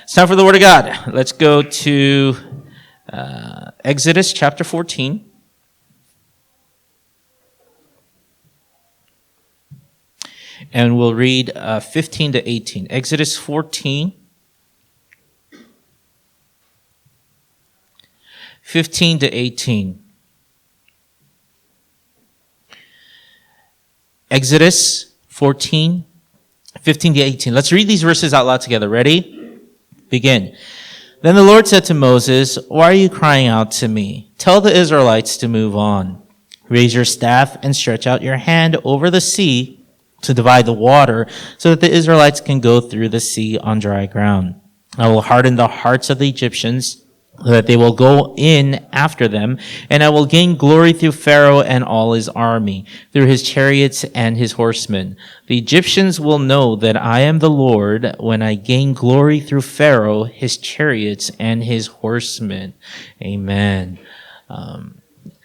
It's time for the Word of God. Let's go to Exodus chapter 14. And we'll read 15 to 18. Exodus 14, 15 to 18. Exodus 14, 15 to 18. Let's read these verses out loud together. Ready? Begin. Then the Lord said to Moses, "Why are you crying out to me? Tell the Israelites to move on. Raise your staff and stretch out your hand over the sea to divide the water so that the Israelites can go through the sea on dry ground. I will harden the hearts of the Egyptians so that they will go in after them, and I will gain glory through Pharaoh and all his army, through his chariots and his horsemen. The Egyptians will know that I am the Lord when I gain glory through Pharaoh, his chariots, and his horsemen." Amen.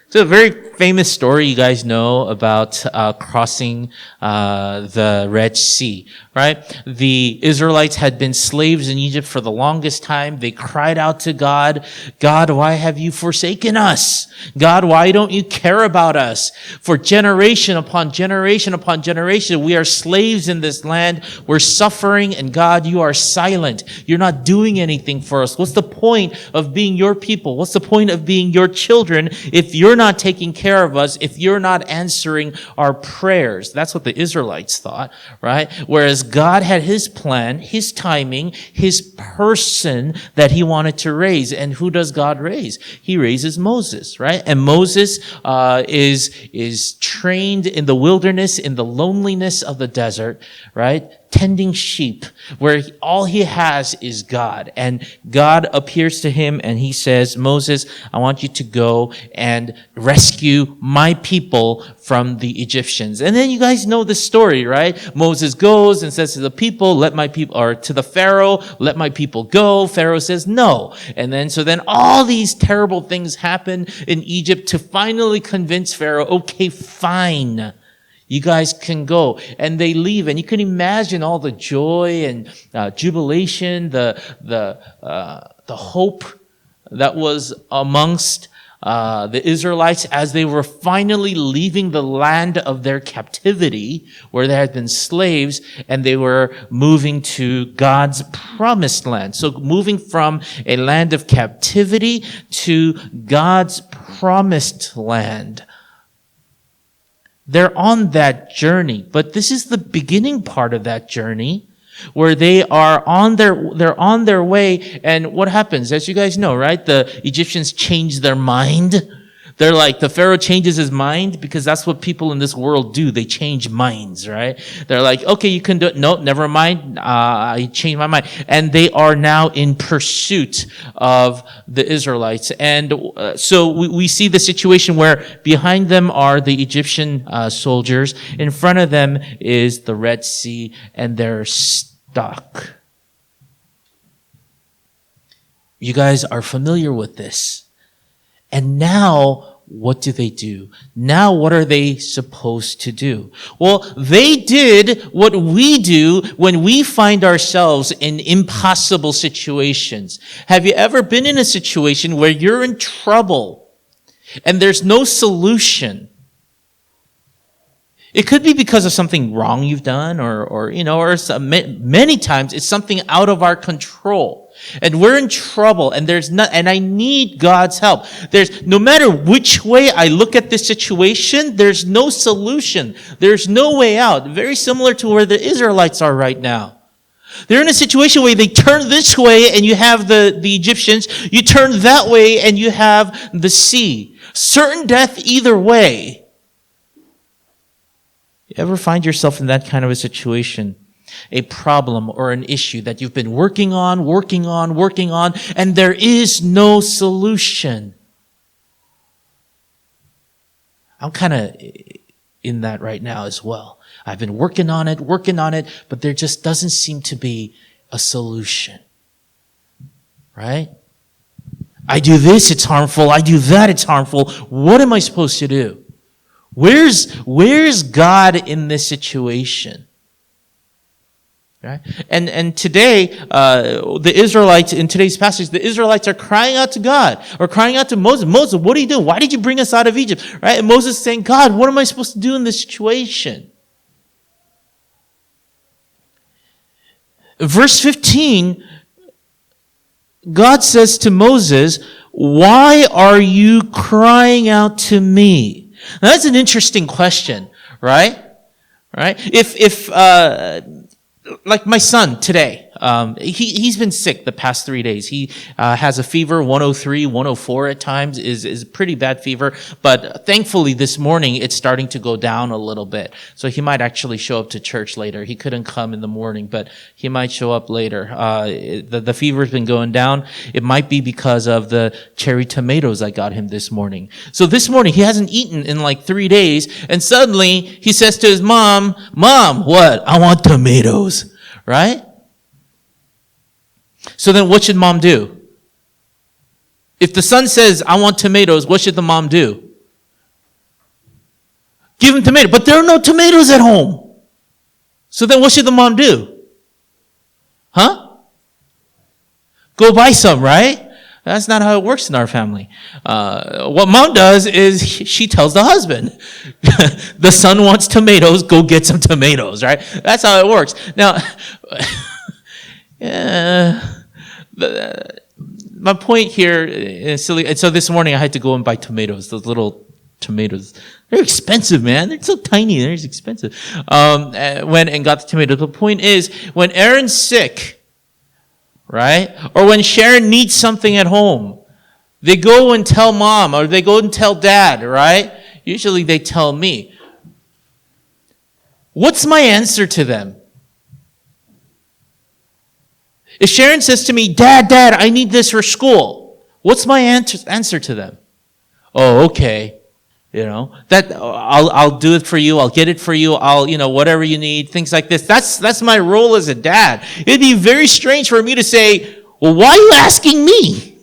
So a very famous story you guys know about crossing the Red Sea, right? The Israelites had been slaves in Egypt for the longest time. They cried out to God, "God, why have you forsaken us? God, why don't you care about us? For generation upon generation upon generation, we are slaves in this land. We're suffering, and God, you are silent. You're not doing anything for us. What's the point of being your people? What's the point of being your children if you're not taking care of us, if you're not answering our prayers?" That's what the Israelites thought, right? Whereas God had his plan, his timing, his person that he wanted to raise. And who does God raise? He raises Moses, right? And Moses is trained in the wilderness, in the loneliness of the desert, right? Tending sheep, where all he has is God. And God appears to him and he says, "Moses, I want you to go and rescue my people from the Egyptians." And then you guys know the story, right? Moses goes and says to the people, "Let my people," or to the Pharaoh, "Let my people go." Pharaoh says, "No." And then all these terrible things happen in Egypt to finally convince Pharaoh, "Okay, fine. You guys can go." And they leave. And you can imagine all the joy and jubilation, the hope that was amongst the Israelites as they were finally leaving the land of their captivity, where they had been slaves, and they were moving to God's promised land. So moving from a land of captivity to God's promised land. They're on that journey, but this is the beginning part of that journey, where they're on their way. And what happens? As you guys know, right? The Egyptians change their mind. They're like, the Pharaoh changes his mind, because that's what people in this world do. They change minds, right? They're like, "Okay, you can do it." "No, never mind. I changed my mind." And they are now in pursuit of the Israelites. And so we see the situation where behind them are the Egyptian soldiers. In front of them is the Red Sea, and they're stuck. You guys are familiar with this. And now, what do? Now, what are they supposed to do? Well, they did what we do when we find ourselves in impossible situations. Have you ever been in a situation where you're in trouble and there's no solution? It could be because of something wrong you've done, or many times it's something out of our control. And we're in trouble, and and I need God's help. No matter which way I look at this situation, there's no solution. There's no way out. Very similar to where the Israelites are right now. They're in a situation where they turn this way and you have the Egyptians. You turn that way and you have the sea. Certain death either way. You ever find yourself in that kind of a situation? A problem or an issue that you've been working on, and there is no solution. I'm kind of in that right now as well. I've been working on it, but there just doesn't seem to be a solution. Right? I do this, it's harmful. I do that, it's harmful. What am I supposed to do? Where's God in this situation? Right? And today, the Israelites, in today's passage, the Israelites are crying out to God, or crying out to Moses. Moses, what are you doing? Why did you bring us out of Egypt? Right? And Moses is saying, God, what am I supposed to do in this situation? Verse 15, God says to Moses, why are you crying out to me? Now, that's an interesting question, right? Right? If like my son today, he's been sick the past 3 days. He has a fever, 103, 104 at times, is a pretty bad fever. But thankfully this morning it's starting to go down a little bit. So he might actually show up to church later. He couldn't come in the morning, but he might show up later. The fever's been going down. It might be because of the cherry tomatoes I got him this morning. So this morning he hasn't eaten in like 3 days, and suddenly he says to his mom, Mom, what? I want tomatoes. Right? So then what should mom do? If the son says, I want tomatoes, what should the mom do? Give him tomatoes. But there are no tomatoes at home. So then what should the mom do? Huh? Go buy some, right? That's not how it works in our family. What mom does is she tells the husband, the son wants tomatoes, go get some tomatoes, right? That's how it works. Now, my point here is silly. And so this morning I had to go and buy tomatoes, those little tomatoes. They're expensive, man. They're so tiny. They're expensive. Went and got the tomatoes. The point is, when Aaron's sick, right? Or when Sharon needs something at home, they go and tell mom, or they go and tell dad, right? Usually they tell me. What's my answer to them? If Sharon says to me, Dad, I need this for school, what's my answer to them? Oh, okay. That I'll do it for you. I'll get it for you. Whatever you need, things like this. That's my role as a dad. It'd be very strange for me to say, well, why are you asking me?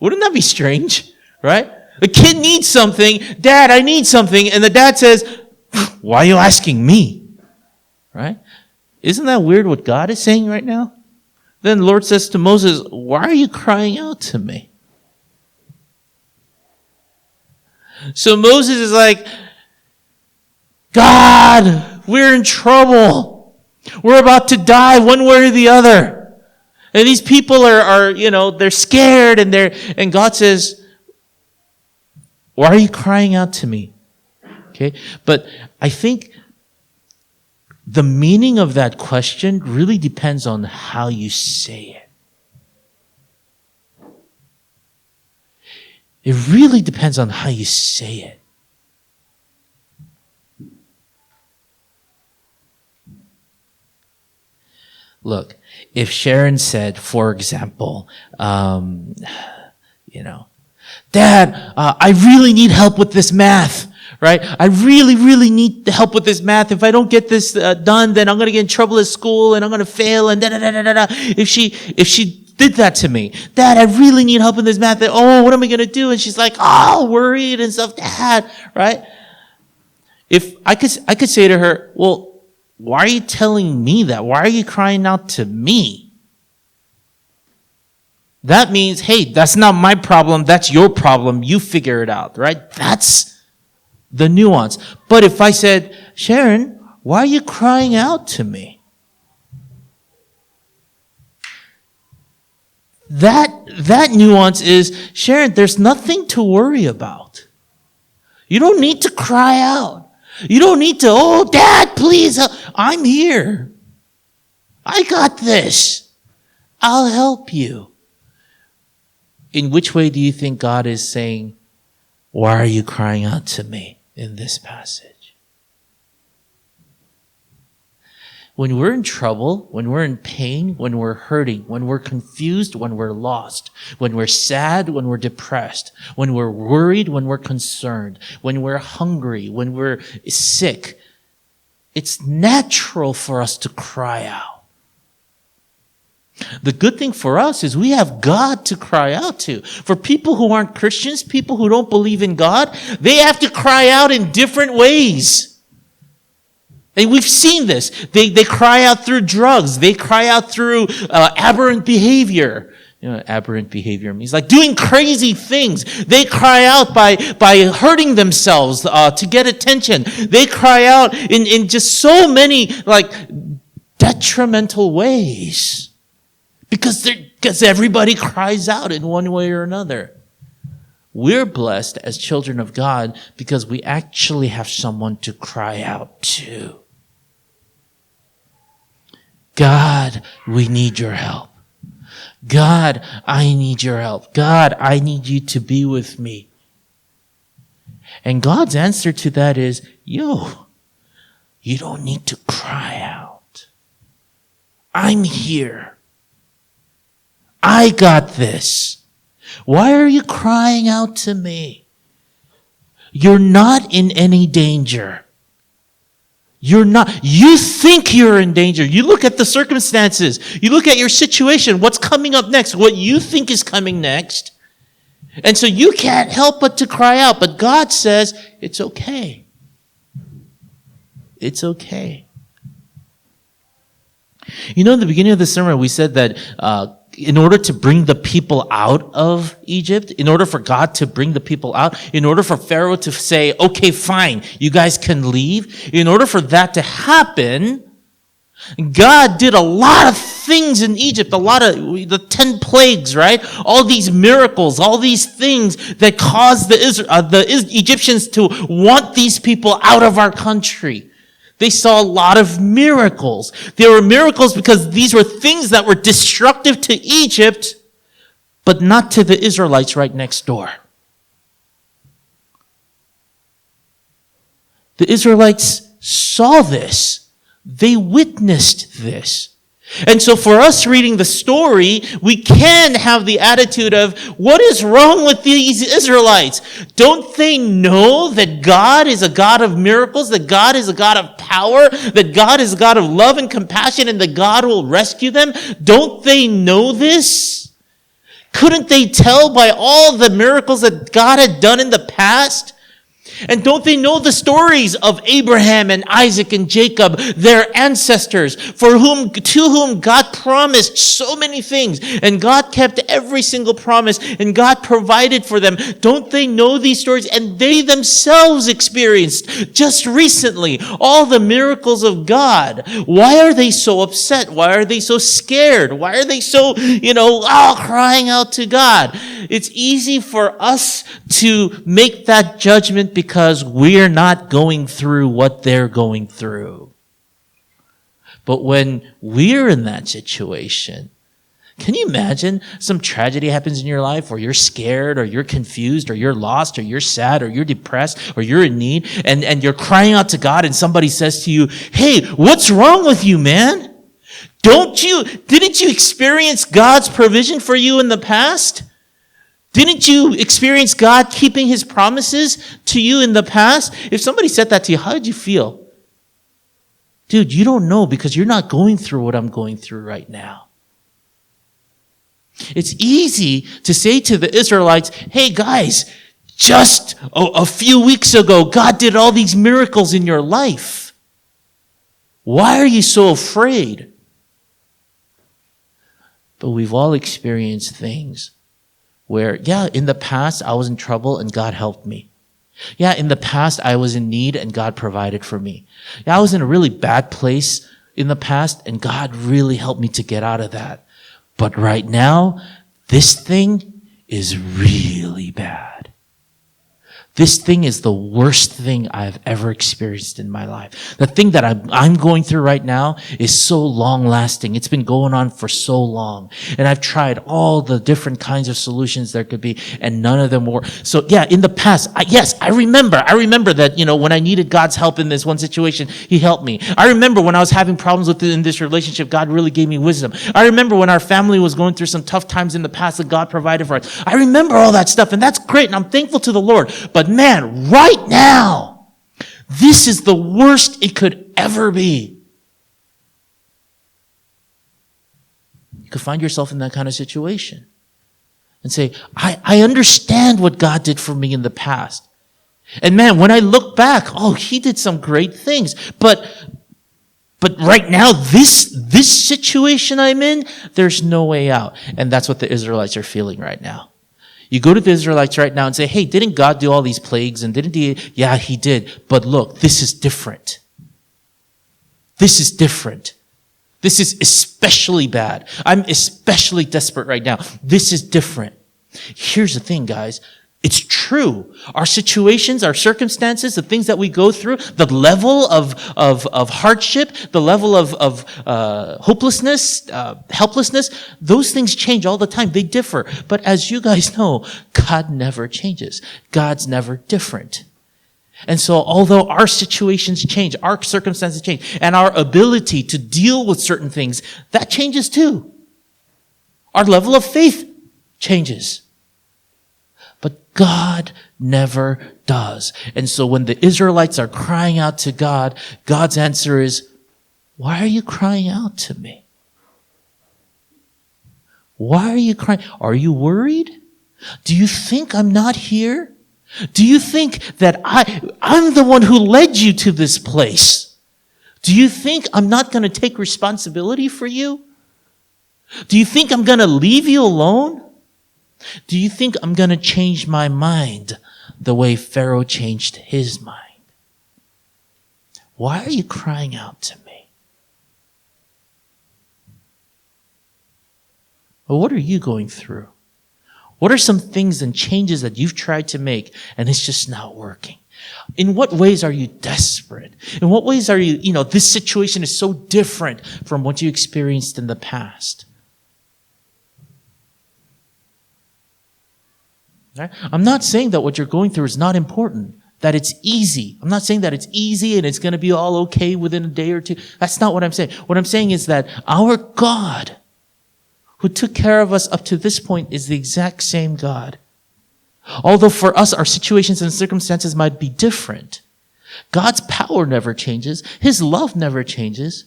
Wouldn't that be strange? Right? The kid needs something. Dad, I need something. And the dad says, why are you asking me? Right? Isn't that weird what God is saying right now? Then the Lord says to Moses, why are you crying out to me? So Moses is like, God, we're in trouble. We're about to die one way or the other. And these people are they're scared, and God says, why are you crying out to me? Okay. But I think the meaning of that question really depends on how you say it. It really depends on how you say it. Look, if Sharon said, for example, Dad, I really need help with this math, right? I really, really need help with this math. If I don't get this done, then I'm going to get in trouble at school and I'm going to fail and da-da-da-da-da. If she did that to me, Dad, I really need help in this math. Oh, what am I going to do? And she's like, oh, worried and stuff, Dad, right? If I could say to her, well, why are you telling me that? Why are you crying out to me? That means, hey, that's not my problem. That's your problem. You figure it out, right? That's the nuance. But if I said, Sharon, why are you crying out to me? That nuance is, Sharon, there's nothing to worry about. You don't need to cry out. You don't need to, oh, Dad, please, I'm here. I got this. I'll help you. In which way do you think God is saying, why are you crying out to me in this passage? When we're in trouble, when we're in pain, when we're hurting, when we're confused, when we're lost, when we're sad, when we're depressed, when we're worried, when we're concerned, when we're hungry, when we're sick, it's natural for us to cry out. The good thing for us is we have God to cry out to. For people who aren't Christians, people who don't believe in God, they have to cry out in different ways. And we've seen this. They cry out through drugs. They cry out through aberrant behavior. You know what aberrant behavior means? Like doing crazy things. They cry out by hurting themselves to get attention. They cry out in just so many like detrimental ways. Because everybody cries out in one way or another. We're blessed as children of God because we actually have someone to cry out to. God, we need your help. God, I need your help. God, I need you to be with me. And God's answer to that is, you don't need to cry out. I'm here. I got this. Why are you crying out to me? You're not in any danger. You're not. You think you're in danger. You look at the circumstances. You look at your situation, what's coming up next, what you think is coming next. And so you can't help but to cry out. But God says, it's okay. It's okay. You know, in the beginning of the sermon, we said that in order to bring the people out of Egypt, in order for God to bring the people out, in order for Pharaoh to say, okay, fine, you guys can leave, in order for that to happen, God did a lot of things in Egypt, a lot of the 10 plagues, right? All these miracles, all these things that caused the Egyptians to want these people out of our country. They saw a lot of miracles. There were miracles because these were things that were destructive to Egypt, but not to the Israelites right next door. The Israelites saw this. They witnessed this. And so for us reading the story, we can have the attitude of, what is wrong with these Israelites? Don't they know that God is a God of miracles, that God is a God of power, that God is a God of love and compassion, and that God will rescue them? Don't they know this? Couldn't they tell by all the miracles that God had done in the past? And don't they know the stories of Abraham and Isaac and Jacob, their ancestors, to whom God promised so many things, and God kept every single promise, and God provided for them? Don't they know these stories? And they themselves experienced just recently all the miracles of God. Why are they so upset? Why are they so scared? Why are they so, crying out to God? It's easy for us to make that judgment because we're not going through what they're going through. But when we're in that situation, can you imagine some tragedy happens in your life where you're scared or you're confused or you're lost or you're sad or you're depressed or you're in need and you're crying out to God and somebody says to you, hey, what's wrong with you, man? Didn't you experience God's provision for you in the past? Didn't you experience God keeping his promises to you in the past? If somebody said that to you, how did you feel? Dude, you don't know because you're not going through what I'm going through right now. It's easy to say to the Israelites, hey guys, just a few weeks ago, God did all these miracles in your life. Why are you so afraid? But we've all experienced things where, in the past I was in trouble and God helped me. In the past I was in need and God provided for me. I was in a really bad place in the past and God really helped me to get out of that. But right now, this thing is really bad. This thing is the worst thing I've ever experienced in my life. The thing that I'm going through right now is so long-lasting. It's been going on for so long. And I've tried all the different kinds of solutions there could be, and none of them work. So in the past, I remember that, when I needed God's help in this one situation, he helped me. I remember when I was having problems in this relationship, God really gave me wisdom. I remember when our family was going through some tough times in the past that God provided for us. I remember all that stuff, and that's great, and I'm thankful to the Lord. But man, right now, this is the worst it could ever be. You could find yourself in that kind of situation and say, I understand what God did for me in the past. And man, when I look back, he did some great things. But But right now, this situation I'm in, there's no way out. And that's what the Israelites are feeling right now. You go to the Israelites right now and say, hey, didn't God do all these plagues? And didn't he? Yeah, he did. But look, this is different. This is different. This is especially bad. I'm especially desperate right now. This is different. Here's the thing, guys. It's true. Our situations, our circumstances, the things that we go through, the level of hardship, the level of hopelessness, helplessness, those things change all the time. They differ. But as you guys know, God never changes. God's never different. And so although our situations change, our circumstances change, and our ability to deal with certain things, that changes too. Our level of faith changes. But God never does. And so when the Israelites are crying out to God, God's answer is, why are you crying out to me? Why are you crying? Are you worried? Do you think I'm not here? Do you think that I'm the one who led you to this place? Do you think I'm not going to take responsibility for you? Do you think I'm going to leave you alone? Do you think I'm going to change my mind the way Pharaoh changed his mind? Why are you crying out to me? Well, what are you going through? What are some things and changes that you've tried to make and it's just not working? In what ways are you desperate? In what ways are you, this situation is so different from what you experienced in the past? Right? I'm not saying that what you're going through is not important, that it's easy. I'm not saying that it's easy and it's going to be all okay within a day or two. That's not what I'm saying. What I'm saying is that our God, who took care of us up to this point, is the exact same God. Although for us, our situations and circumstances might be different, God's power never changes. His love never changes.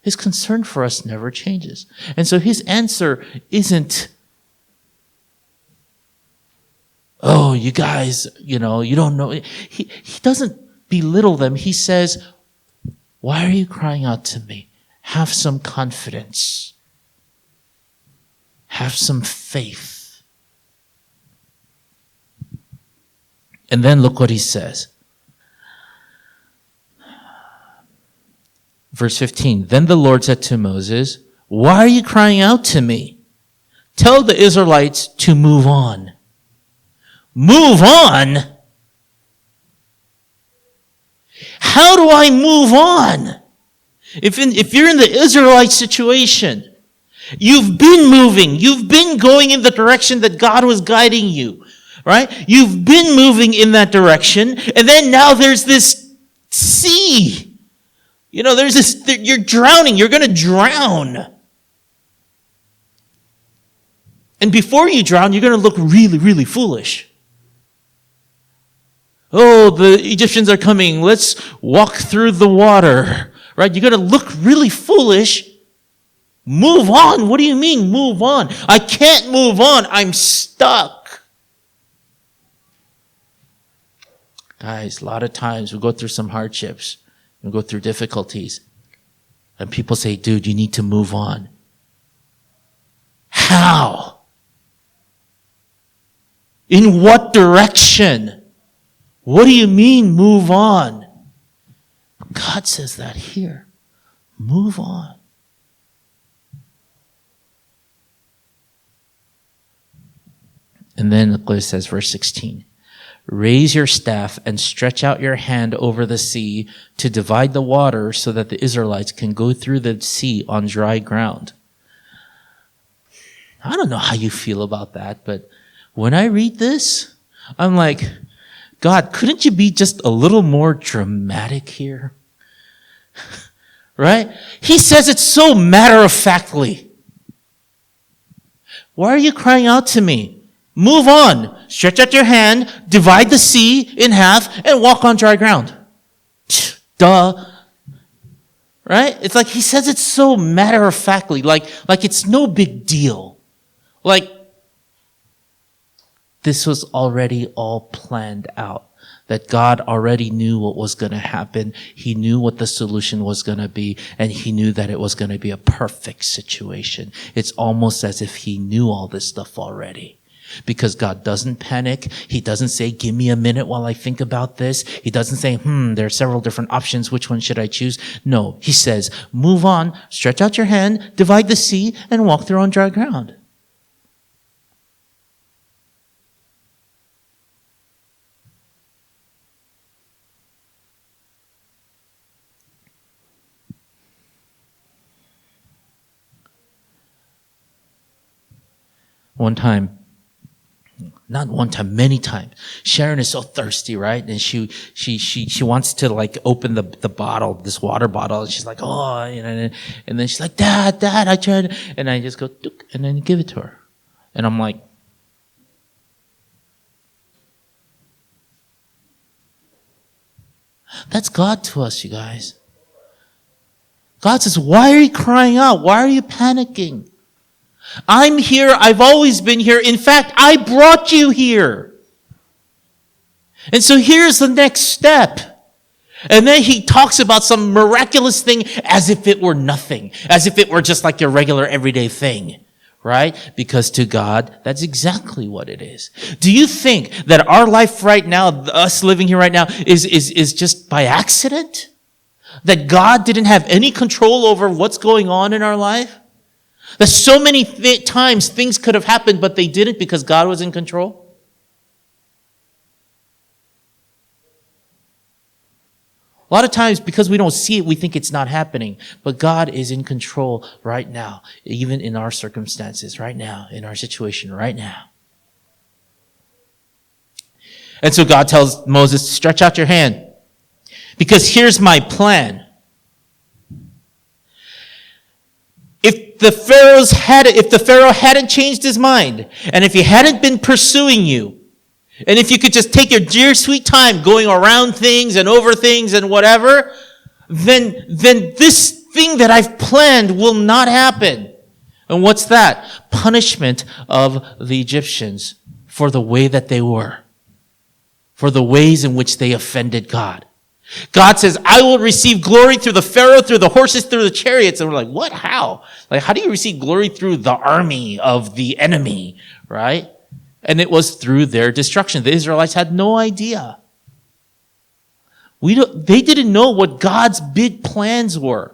His concern for us never changes. And so his answer isn't, oh, you guys, you don't know. He doesn't belittle them. He says, why are you crying out to me? Have some confidence. Have some faith. And then look what he says. Verse 15, then the Lord said to Moses, why are you crying out to me? Tell the Israelites to move on. Move on? How do I move on? If you're in the Israelite situation, you've been moving. You've been going in the direction that God was guiding you, right? You've been moving in that direction. And then now there's this sea. There's this, you're drowning. You're going to drown. And before you drown, you're going to look really, really foolish. Oh, the Egyptians are coming. Let's walk through the water, right? You're going to look really foolish. Move on. What do you mean, move on? I can't move on. I'm stuck. Guys, a lot of times we go through some hardships. We go through difficulties. And people say, dude, you need to move on. How? In what direction? What do you mean, move on? God says that here. Move on. And then look what it says, verse 16. Raise your staff and stretch out your hand over the sea to divide the water so that the Israelites can go through the sea on dry ground. I don't know how you feel about that, but when I read this, I'm like, God, couldn't you be just a little more dramatic here? Right? He says it so matter-of-factly. Why are you crying out to me? Move on. Stretch out your hand, divide the sea in half, and walk on dry ground. Duh. Right? It's like he says it so matter-of-factly, like it's no big deal. Like, this was already all planned out. that God already knew what was going to happen. He knew what the solution was going to be, and he knew that it was going to be a perfect situation. It's almost as if he knew all this stuff already. Because God doesn't panic. He doesn't say, give me a minute while I think about this. He doesn't say, there are several different options. Which one should I choose? No, he says, move on, stretch out your hand, divide the sea, and walk through on dry ground. Many times. Sharon is so thirsty, right? And she wants to like open the bottle, this water bottle. And she's like, oh, and then she's like, Dad, I tried. And I just go, Dook, and then give it to her. And I'm like, that's God to us, you guys. God says, why are you crying out? Why are you panicking? I'm here. I've always been here. In fact, I brought you here. And so here's the next step. And then he talks about some miraculous thing as if it were nothing, as if it were just like your regular everyday thing, right? Because to God, that's exactly what it is. Do you think that our life right now, us living here right now, is just by accident? That God didn't have any control over what's going on in our life? That so many times things could have happened, but they didn't because God was in control? A lot of times, because we don't see it, we think it's not happening. But God is in control right now, even in our circumstances, right now, in our situation, right now. And so God tells Moses, stretch out your hand. Because here's my plan. If the Pharaoh hadn't changed his mind, and if he hadn't been pursuing you, and if you could just take your dear sweet time going around things and over things and whatever, then this thing that I've planned will not happen. And what's that? Punishment of the Egyptians for the way that they were, for the ways in which they offended God. God says, I will receive glory through the Pharaoh, through the horses, through the chariots. And we're like, what? How? Like, how do you receive glory through the army of the enemy, right? And it was through their destruction. The Israelites had no idea. They didn't know what God's big plans were.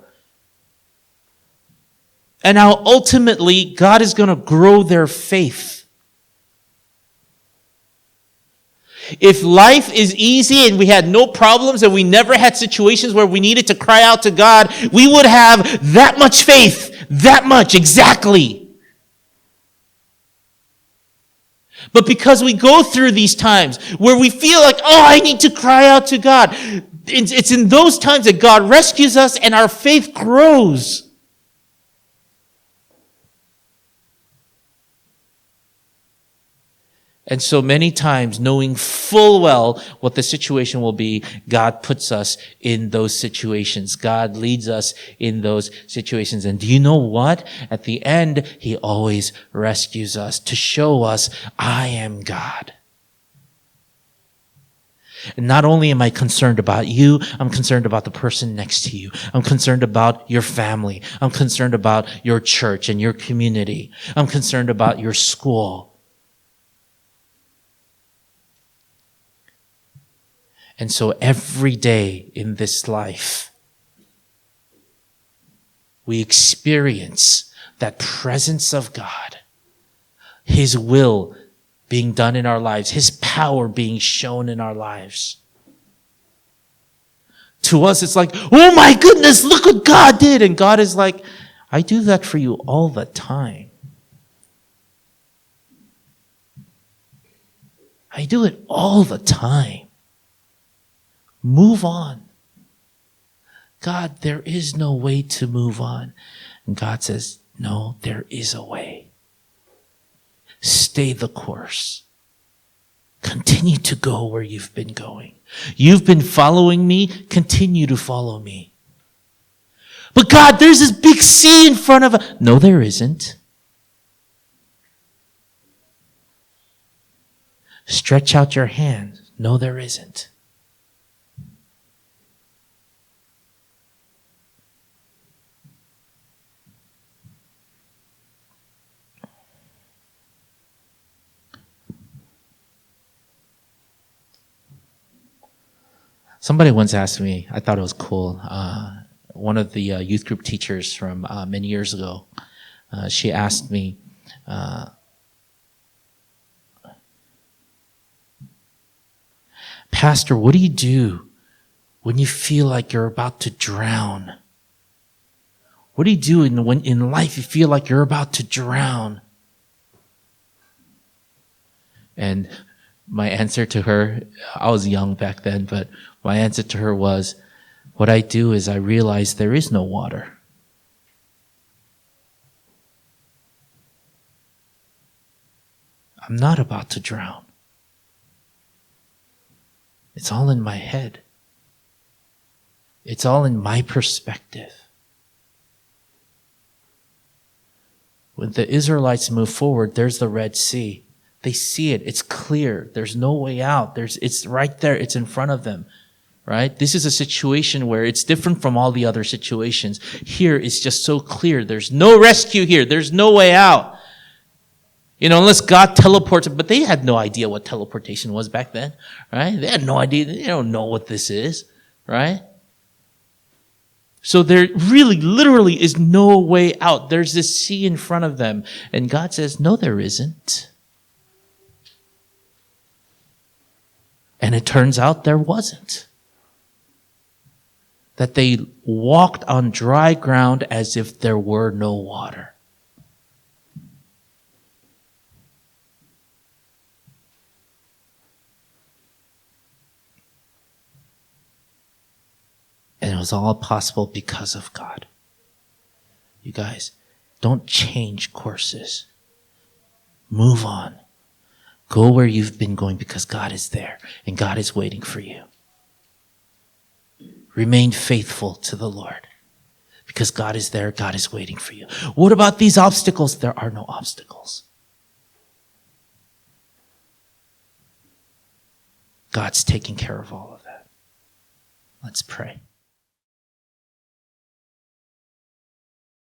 And how ultimately God is going to grow their faith. If life is easy and we had no problems and we never had situations where we needed to cry out to God, we would have that much faith, that much, exactly. But because we go through these times where we feel like, oh, I need to cry out to God, it's in those times that God rescues us and our faith grows. And so many times, knowing full well what the situation will be, God puts us in those situations. God leads us in those situations. And do you know what? At the end, He always rescues us to show us, I am God. And not only am I concerned about you, I'm concerned about the person next to you. I'm concerned about your family. I'm concerned about your church and your community. I'm concerned about your school. And so every day in this life, we experience that presence of God, His will being done in our lives, His power being shown in our lives. To us, it's like, oh my goodness, look what God did. And God is like, I do that for you all the time. I do it all the time. Move on. God, there is no way to move on. And God says, no, there is a way. Stay the course. Continue to go where you've been going. You've been following me. Continue to follow me. But God, there's this big sea in front of us. No, there isn't. Stretch out your hand. No, there isn't. Somebody once asked me, I thought it was cool. One of the youth group teachers from many years ago, she asked me, Pastor, what do you do when you feel like you're about to drown? What do you do when in life you feel like you're about to drown? And my answer to her, I was young back then, but my answer to her was, what I do is I realize there is no water. I'm not about to drown. It's all in my head. It's all in my perspective. When the Israelites move forward, there's the Red Sea. They see it. It's clear. There's no way out. It's right there. It's in front of them. Right? This is a situation where it's different from all the other situations. Here, it's just so clear. There's no rescue here. There's no way out. Unless God teleports, but they had no idea what teleportation was back then, right? They had no idea. They don't know what this is, right? So there really, literally is no way out. There's this sea in front of them. And God says, no, there isn't. And it turns out there wasn't. That they walked on dry ground as if there were no water. And it was all possible because of God. You guys, don't change courses. Move on. Go where you've been going because God is there and God is waiting for you. Remain faithful to the Lord because God is there. God is waiting for you. What about these obstacles? There are no obstacles. God's taking care of all of that. Let's pray.